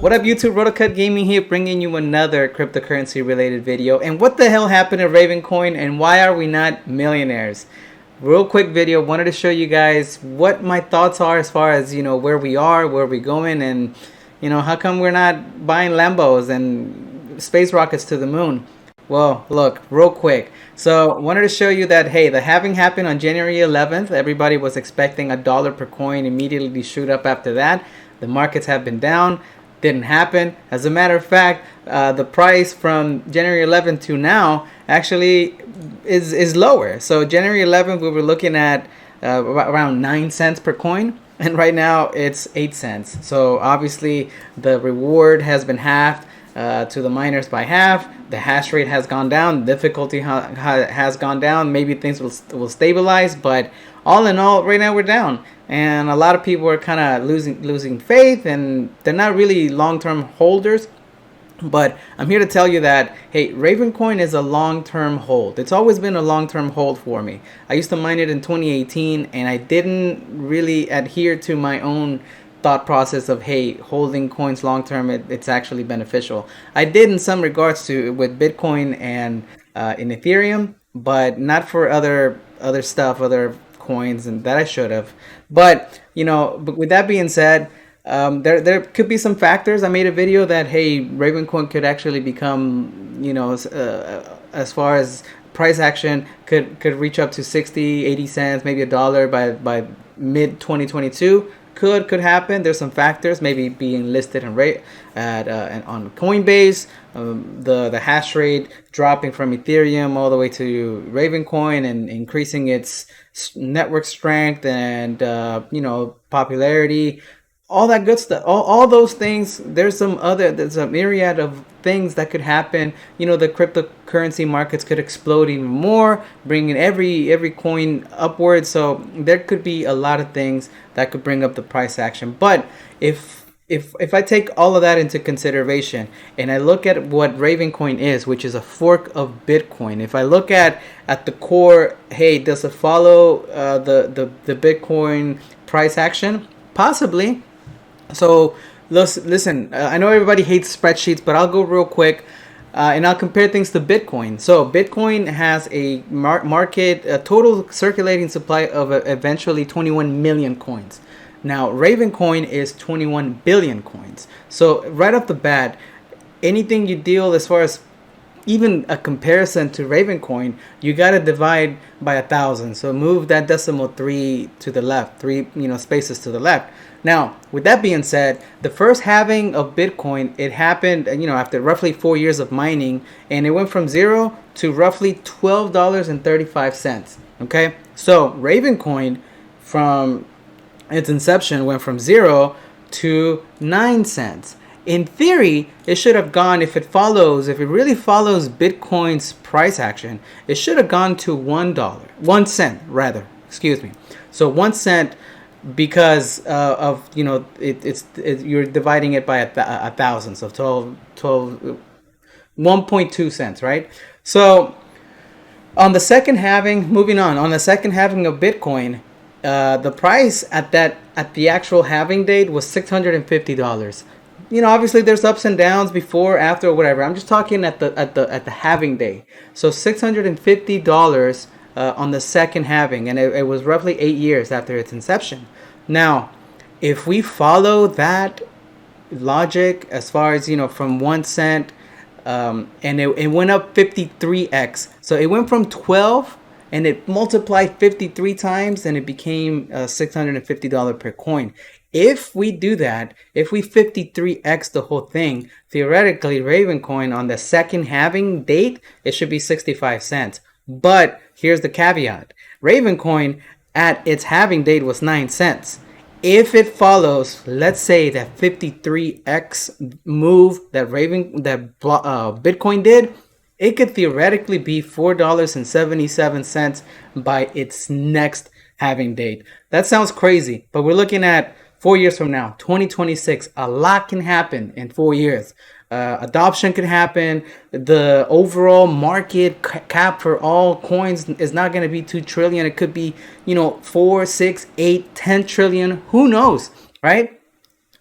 What up YouTube, Rotocut Gaming here, bringing you another cryptocurrency related video. And what the hell happened to Ravencoin and why are we not millionaires? Real quick video, wanted to show you guys what my thoughts are as far as, where we are, where we're going, and, how come we're not buying Lambos and space rockets to the moon. Well, look, real quick. So, wanted to show you that, hey, the halving happened on January 11th. Everybody was expecting $1 per coin, immediately shoot up after that. The markets have been down. Didn't happen. As a matter of fact, the price from January 11th to now actually is lower. So January 11th, we were looking at around 9 cents per coin. And right now it's 8 cents. So obviously the reward has been halved to the miners by half. The hash rate has gone down. Difficulty has gone down. Maybe things will stabilize. But all in all, right now we're down. And a lot of people are kind of losing faith. And they're not really long-term holders. But I'm here to tell you that, hey, Ravencoin is a long-term hold. It's always been a long-term hold for me. I used to mine it in 2018, and I didn't really adhere to my own thought process of, hey, holding coins long-term, it's actually beneficial. I did in some regards with Bitcoin and in Ethereum, but not for other stuff, other coins, and that I should have. But, but with that being said, there could be some factors. I made a video that, hey, Ravencoin could actually become, as far as price action, could reach up to 60, 80 cents, maybe $1 by mid 2022. Could happen. There's some factors, maybe being listed on Coinbase, the hash rate dropping from Ethereum all the way to Ravencoin and increasing its network strength and popularity. All that good stuff, all those things. There's a myriad of things that could happen. The cryptocurrency markets could explode even more, bringing every coin upwards. So there could be a lot of things that could bring up the price action. But if I take all of that into consideration and I look at what Ravencoin is, which is a fork of Bitcoin, if I look at the core, hey, does it follow the Bitcoin price action? Possibly. So listen, I know everybody hates spreadsheets, but I'll go real quick and I'll compare things to Bitcoin. So Bitcoin has a a total circulating supply of eventually 21 million coins. Now Ravencoin is 21 billion coins. So right off the bat, anything you deal as far as even a comparison to Ravencoin, you got to divide by 1,000. So move that decimal 3 to the left, 3 spaces to the left. Now, with that being said, the first halving of Bitcoin, it happened, after roughly 4 years of mining, and it went from 0 to roughly $12.35. Okay, so Ravencoin from its inception went from 0 to 9 cents. In theory, it should have gone, if it really follows Bitcoin's price action, it should have gone to $1 cent rather, excuse me. So 1 cent, because of you're dividing it by 1,000, so 1.2 cents, right? So on the second halving, moving on the second halving of Bitcoin, the price at the actual halving date was $650. Obviously there's ups and downs before, after, or whatever. I'm just talking at the halving day. So $650 on the second halving, and it was roughly 8 years after its inception. Now, if we follow that logic as far as from 1 cent, and it went up 53x. So it went from 12 and it multiplied 53 times, and it became $650 per coin. If we do that, if we 53x the whole thing, theoretically Ravencoin on the second halving date, it should be 65 cents. But here's the caveat. Ravencoin at its halving date was 9 cents. If it follows, let's say, that 53x move that Bitcoin did, it could theoretically be $4.77 by its next halving date. That sounds crazy, but we're looking at 4 years from now, 2026. A lot can happen in 4 years. Adoption could happen. The overall market cap for all coins is not going to be 2 trillion. It could be 4, 6, 8, 10 trillion. Who knows, right?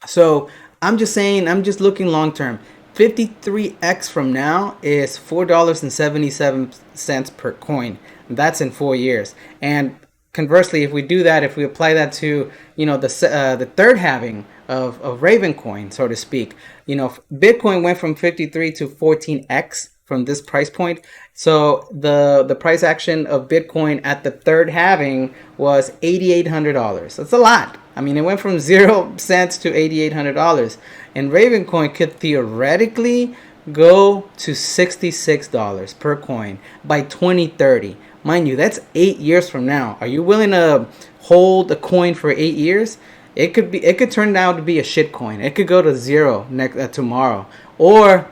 So I'm just saying, I'm just looking long term. 53x from now is $4.77 per coin. That's in 4 years. And conversely, if we do that, if we apply that to, the third halving of Ravencoin, so to speak, Bitcoin went from 53 to 14x from this price point. So the price action of Bitcoin at the third halving was $8,800. That's a lot. I mean, it went from 0 cents to $8,800, and Ravencoin could theoretically go to $66 per coin by 2030. Mind you, that's 8 years from now. Are you willing to hold a coin for 8 years? It could turn out to be a shit coin. It could go to zero tomorrow, or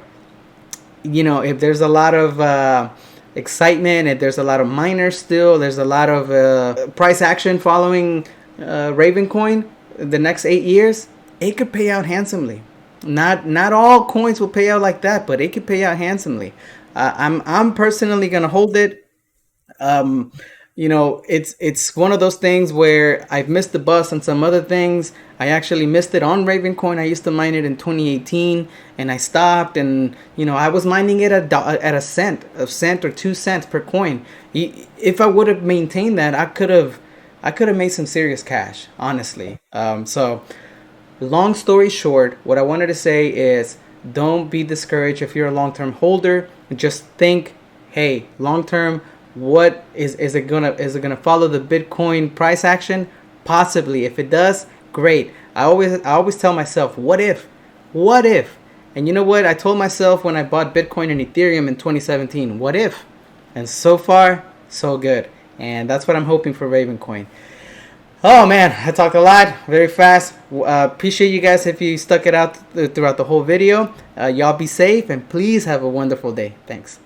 if there's a lot of excitement, if there's a lot of miners still, there's a lot of price action following Ravencoin the next 8 years, it could pay out handsomely. Not all coins will pay out like that, but it could pay out handsomely. I'm personally gonna hold it. It's one of those things where I've missed the bus on some other things. I actually missed it on Ravencoin. I used to mine it in 2018, and I stopped. And I was mining it at a cent or 2 cents per coin. If I would have maintained that, I could have made some serious cash, honestly. So, long story short, what I wanted to say is, don't be discouraged if you're a long-term holder. Just think, hey, long-term, what is it gonna follow the Bitcoin price action? Possibly. If it does, great. I always tell myself, what if? And you know what? I told myself when I bought Bitcoin and Ethereum in 2017, what if? And so far, so good. And that's what I'm hoping for Ravencoin. Oh man, I talked a lot, very fast. Appreciate you guys if you stuck it out throughout the whole video. Y'all be safe, and please have a wonderful day. Thanks.